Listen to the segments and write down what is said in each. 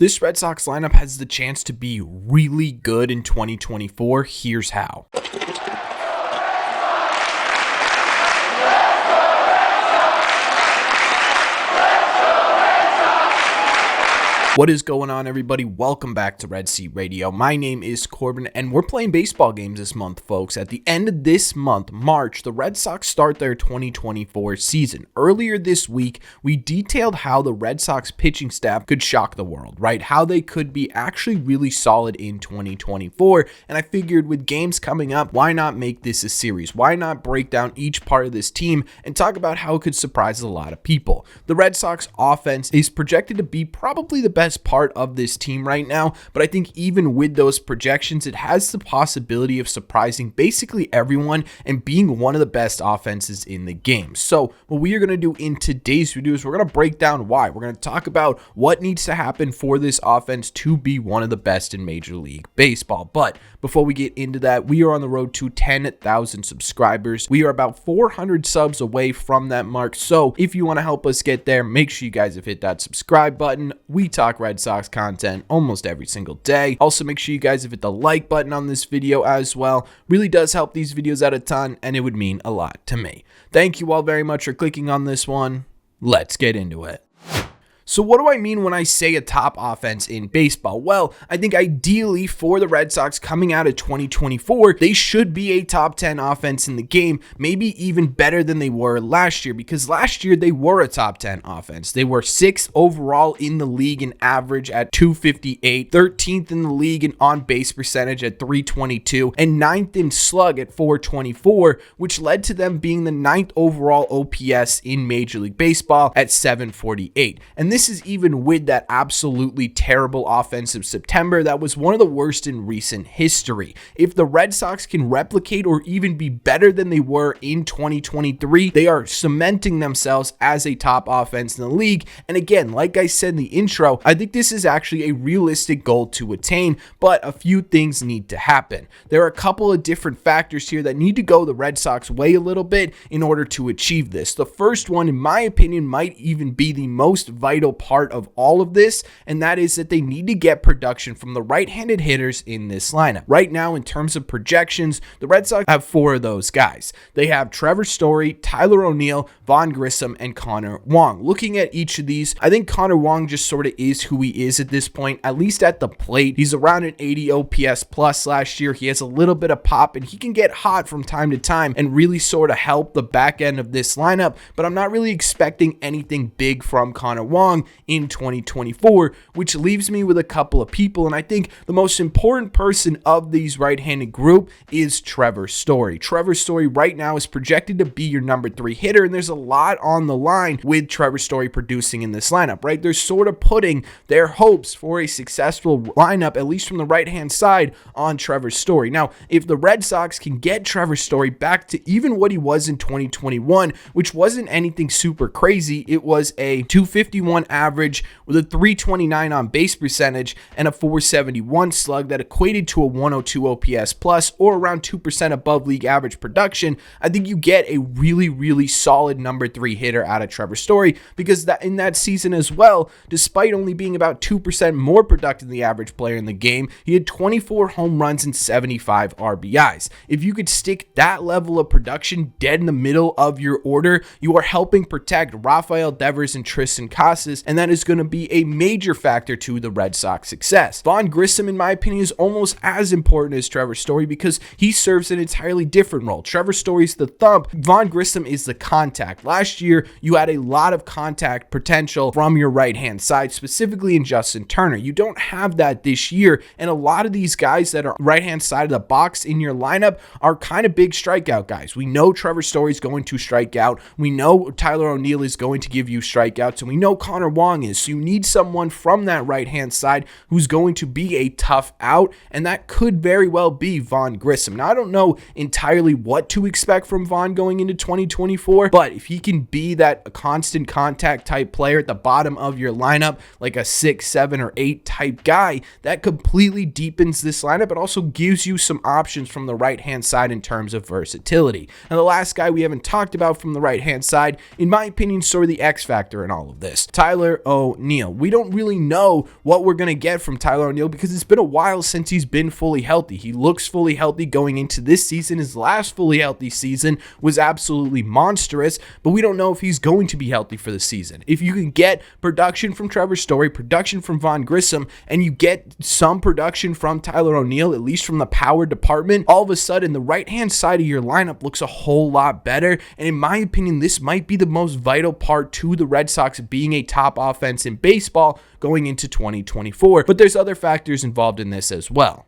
This Red Sox lineup has the chance to be really good in 2024. Here's how. What is going on, everybody? Welcome back to Red Sea Radio. My name is Corbin, and we're playing baseball games this month, folks. At the end of this month, March, the Red Sox start their 2024 season. Earlier this week, we detailed how the Red Sox pitching staff could shock the world, right? How they could be actually really solid in 2024. And I figured with games coming up, why not make this a series? Why not break down each part of this team and talk about how it could surprise a lot of people? The Red Sox offense is projected to be probably the best part of this team right now, but I think even with those projections, it has the possibility of surprising basically everyone and being one of the best offenses in the game. So what we are going to do in today's video is we're going to break down why. We're going to talk about what needs to happen for this offense to be one of the best in Major League Baseball. But before we get into that, we are on the road to 10,000 subscribers. We are about 400 subs away from that mark. So if you want to help us get there, make sure you guys have hit that subscribe button. We talk Red Sox content almost every single day. Also, make sure you guys have hit the like button on this video as well. Really does help these videos out a ton, and it would mean a lot to me. Thank you all very much for clicking on this one. Let's get into it. So what do I mean when I say a top offense in baseball? Well, I think ideally for the Red Sox coming out of 2024, they should be a top 10 offense in the game, maybe even better than they were last year, because last year they were a top 10 offense. They were 6th overall in the league in average at 258, 13th in the league in on-base percentage at 322, and 9th in slug at 424, which led to them being the 9th overall OPS in Major League Baseball at 748. And this is even with that absolutely terrible offensive September that was one of the worst in recent history. If the Red Sox can replicate or even be better than they were in 2023, they are cementing themselves as a top offense in the league. And again, like I said in the intro, I think this is actually a realistic goal to attain, but a few things need to happen. There are a couple of different factors here that need to go the Red Sox way a little bit in order to achieve this. The first one, in my opinion, might even be the most vital part of all of this, and that is that they need to get production from the right-handed hitters in this lineup. Right now, in terms of projections, the Red Sox have 4 of those guys. They have Trevor Story, Tyler O'Neill, Vaughn Grissom, and Connor Wong. Looking at each of these, I think Connor Wong just sort of is who he is at this point, at least at the plate. He's around an 80 OPS plus last year. He has a little bit of pop, and he can get hot from time to time and really sort of help the back end of this lineup, but I'm not really expecting anything big from Connor Wong in 2024, which leaves me with a couple of people, and I think the most important person of these right-handed group is Trevor Story. Trevor Story right now is projected to be your number 3 hitter, and there's a lot on the line with Trevor Story producing in this lineup, right? They're sort of putting their hopes for a successful lineup, at least from the right-hand side, on Trevor Story. Now, if the Red Sox can get Trevor Story back to even what he was in 2021, which wasn't anything super crazy, it was a 251 average with a 329 on base percentage and a 471 slug that equated to a 102 OPS plus, or around 2% above league average production, I think you get a really solid number 3 hitter out of Trevor Story, because that in that season as well, despite only being about 2% more productive than the average player in the game, he had 24 home runs and 75 RBIs. If you could stick that level of production dead in the middle of your order, you are helping protect Rafael Devers and Tristan Casas, and that is going to be a major factor to the Red Sox success. Vaughn Grissom, in my opinion, is almost as important as Trevor Story because he serves an entirely different role. Trevor Story's the thump, Vaughn Grissom is the contact. Last year, you had a lot of contact potential from your right-hand side, specifically in Justin Turner. You don't have that this year, and a lot of these guys that are right-hand side of the box in your lineup are kind of big strikeout guys. We know Trevor Story's going to strike out. We know Tyler O'Neill is going to give you strikeouts, and we know Connor Wong is. So you need someone from that right-hand side who's going to be a tough out, and that could very well be Vaughn Grissom. Now, I don't know entirely what to expect from Vaughn going into 2024, but if he can be that constant contact type player at the bottom of your lineup, like a 6, 7, or 8 type guy, that completely deepens this lineup. It also gives you some options from the right-hand side in terms of versatility. And the last guy we haven't talked about from the right-hand side, in my opinion, sort of the X factor in all of this. Tyler Tyler O'Neill. We don't really know what we're going to get from Tyler O'Neill because it's been a while since he's been fully healthy. He looks fully healthy going into this season. His last fully healthy season was absolutely monstrous, but we don't know if he's going to be healthy for the season. If you can get production from Trevor Story, production from Vaughn Grissom, and you get some production from Tyler O'Neill, at least from the power department, all of a sudden the right-hand side of your lineup looks a whole lot better. And in my opinion, this might be the most vital part to the Red Sox being a top offense in baseball going into 2024. But there's other factors involved in this as well.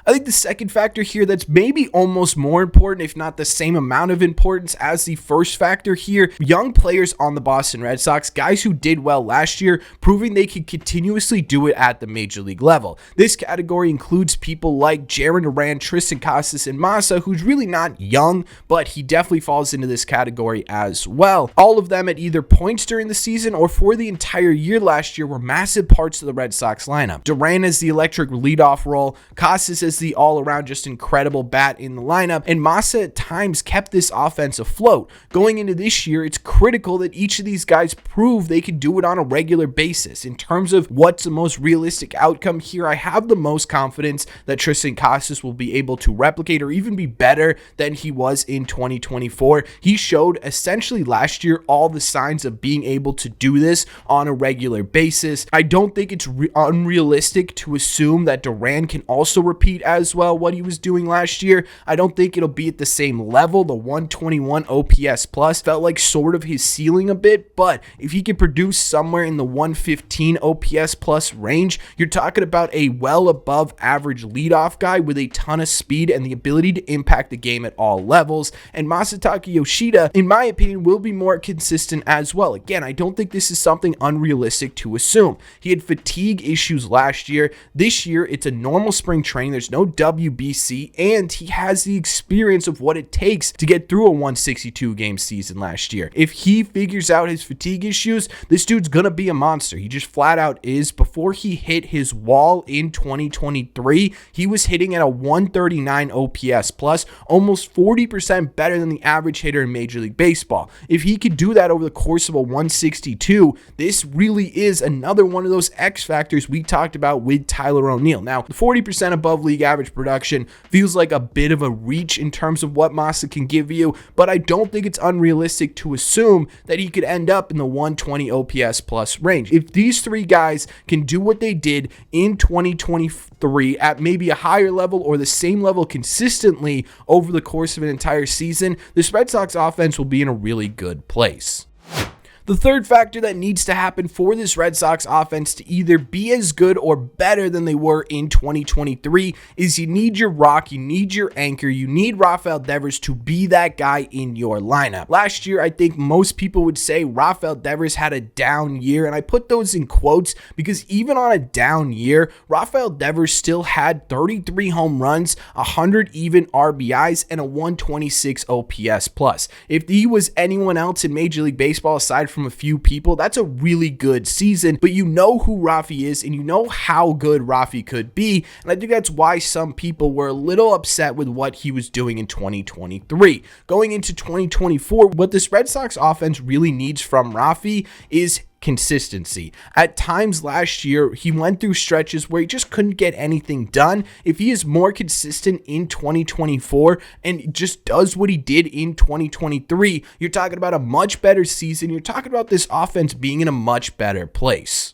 I think the second factor here that's maybe almost more important, if not the same amount of importance as the first factor here, young players on the Boston Red Sox, guys who did well last year, proving they could continuously do it at the major league level. This category includes people like Jarren Duran, Tristan Casas, and Massa, who's really not young, but he definitely falls into this category as well. All of them at either points during the season or for the entire year last year were massive parts of the Red Sox lineup. Duran as the electric leadoff role, Casas as the all-around just incredible bat in the lineup, and Massa at times kept this offense afloat. Going into this year, it's critical that each of these guys prove they can do it on a regular basis. In terms of what's the most realistic outcome here, I have the most confidence that Tristan Casas will be able to replicate or even be better than he was in 2024. He showed essentially last year all the signs of being able to do this on a regular basis. I don't think it's unrealistic to assume that Duran can also repeat as well what he was doing last year. I don't think it'll be at the same level. The 121 OPS plus felt like sort of his ceiling a bit, but if he could produce somewhere in the 115 OPS plus range, you're talking about a well above average leadoff guy with a ton of speed and the ability to impact the game at all levels. And Masataka Yoshida, in my opinion, will be more consistent as well. Again, I don't think this is something unrealistic to assume. He had fatigue issues last year. This year, it's a normal spring training. There's no WBC, and he has the experience of what it takes to get through a 162 game season last year. If he figures out his fatigue issues, this dude's gonna be a monster. He just flat out is. Before he hit his wall in 2023, he was hitting at a 139 OPS plus, almost 40% better than the average hitter in Major League Baseball. If he could do that over the course of a 162, this really is another one of those X factors we talked about with Tyler O'Neill. Now, the 40% above league average production feels like a bit of a reach in terms of what Massa can give you, but I don't think it's unrealistic to assume that he could end up in the 120 OPS plus range. If these three guys can do what they did in 2023 at maybe a higher level or the same level consistently over the course of an entire season, this Red Sox offense will be in a really good place. The third factor that needs to happen for this Red Sox offense to either be as good or better than they were in 2023 is you need your rock, you need your anchor, you need Rafael Devers to be that guy in your lineup. Last year, I think most people would say Rafael Devers had a down year, and I put those in quotes because even on a down year, Rafael Devers still had 33 home runs, 100 even RBIs, and a 126 OPS plus. If he was anyone else in Major League Baseball aside from a few people, that's a really good season, but you know who Rafi is and you know how good Rafi could be, and I think that's why some people were a little upset with what he was doing in 2023. Going into 2024, what this Red Sox offense really needs from Rafi is consistency. At times last year, he went through stretches where he just couldn't get anything done. If he is more consistent in 2024 and just does what he did in 2023, you're talking about a much better season. You're talking about this offense being in a much better place.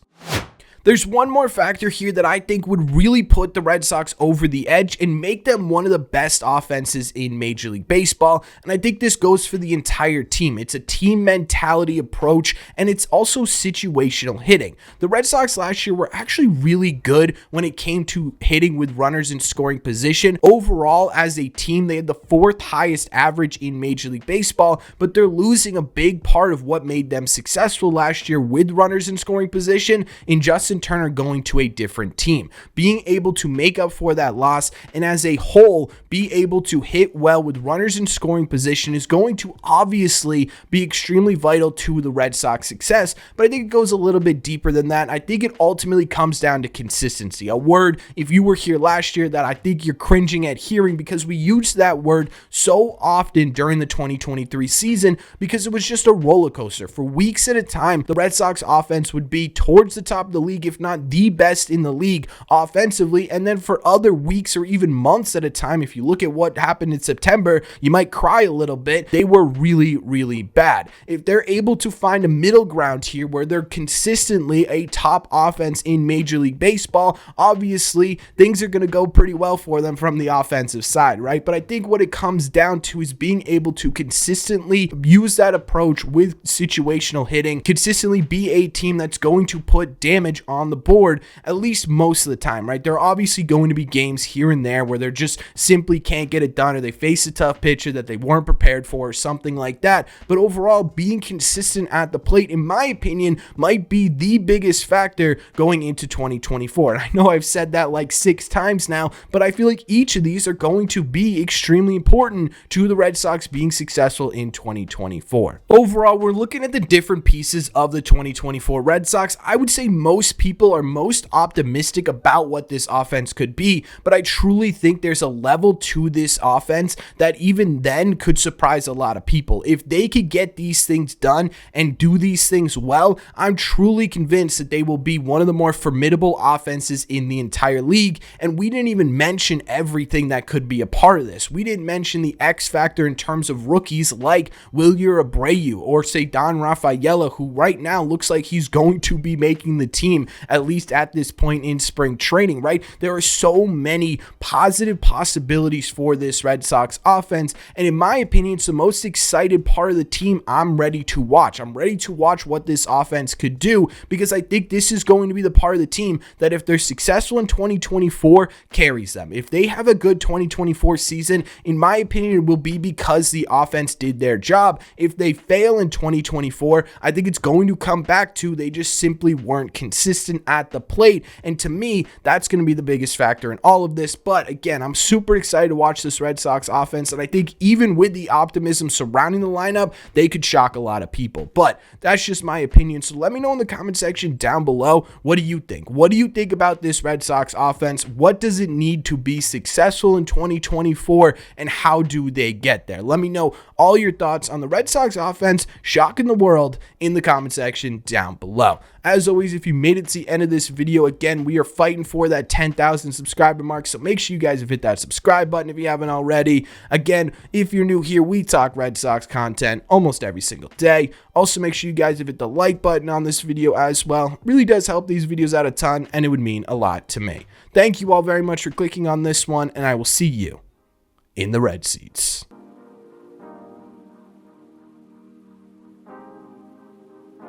There's one more factor here that I think would really put the Red Sox over the edge and make them one of the best offenses in Major League Baseball, and I think this goes for the entire team. It's a team mentality approach, and it's also situational hitting. The Red Sox last year were actually really good when it came to hitting with runners in scoring position. Overall, as a team, they had the fourth highest average in Major League Baseball, but they're losing a big part of what made them successful last year with runners in scoring position in Justin Justin Turner going to a different team. Being able to make up for that loss and as a whole be able to hit well with runners in scoring position is going to obviously be extremely vital to the Red Sox success, but I think it goes a little bit deeper than that. I think it ultimately comes down to consistency, a word, if you were here last year, that I think you're cringing at hearing because we used that word so often during the 2023 season because it was just a roller coaster. For weeks at a time, the Red Sox offense would be towards the top of the league, if not the best in the league offensively, and then for other weeks or even months at a time, if you look at what happened in September, you might cry a little bit. They were really, really bad. If they're able to find a middle ground here where they're consistently a top offense in Major League Baseball, obviously things are going to go pretty well for them from the offensive side, right? But I think what it comes down to is being able to consistently use that approach with situational hitting, consistently be a team that's going to put damage on the board at least most of the time, right? There are obviously going to be games here and there where they're just simply can't get it done, or they face a tough pitcher that they weren't prepared for, or something like that. But overall, being consistent at the plate, in my opinion, might be the biggest factor going into 2024. And I know I've said that like 6 times now, but I feel like each of these are going to be extremely important to the Red Sox being successful in 2024. Overall, we're looking at the different pieces of the 2024 Red Sox. I would say most people are most optimistic about what this offense could be, but I truly think there's a level to this offense that even then could surprise a lot of people. If they could get these things done and do these things well, I'm truly convinced that they will be one of the more formidable offenses in the entire league. And we didn't even mention everything that could be a part of this. We didn't mention the X factor in terms of rookies like Wilyer Abreu or say Don Rafaela, who right now looks like he's going to be making the team, at least at this point in spring training, right? There are so many positive possibilities for this Red Sox offense, and in my opinion, it's the most excited part of the team I'm ready to watch. I'm ready to watch what this offense could do because I think this is going to be the part of the team that if they're successful in 2024, carries them. If they have a good 2024 season, in my opinion, it will be because the offense did their job. If they fail in 2024, I think it's going to come back to they just simply weren't consistent at the plate, and to me, that's going to be the biggest factor in all of this. But again, I'm super excited to watch this Red Sox offense, and I think even with the optimism surrounding the lineup, they could shock a lot of people. But that's just my opinion, so let me know in the comment section down below, what do you think? What do you think about this Red Sox offense? What does it need to be successful in 2024, and how do they get there? Let me know all your thoughts on the Red Sox offense shocking the world in the comment section down below. As always, if you made it to the end of this video, again, we are fighting for that 10,000 subscriber mark, so make sure you guys have hit that subscribe button if you haven't already. Again, if you're new here, we talk Red Sox content almost every single day. Also, make sure you guys have hit the like button on this video as well. It really does help these videos out a ton, and it would mean a lot to me. Thank you all very much for clicking on this one, and I will see you in the red seats.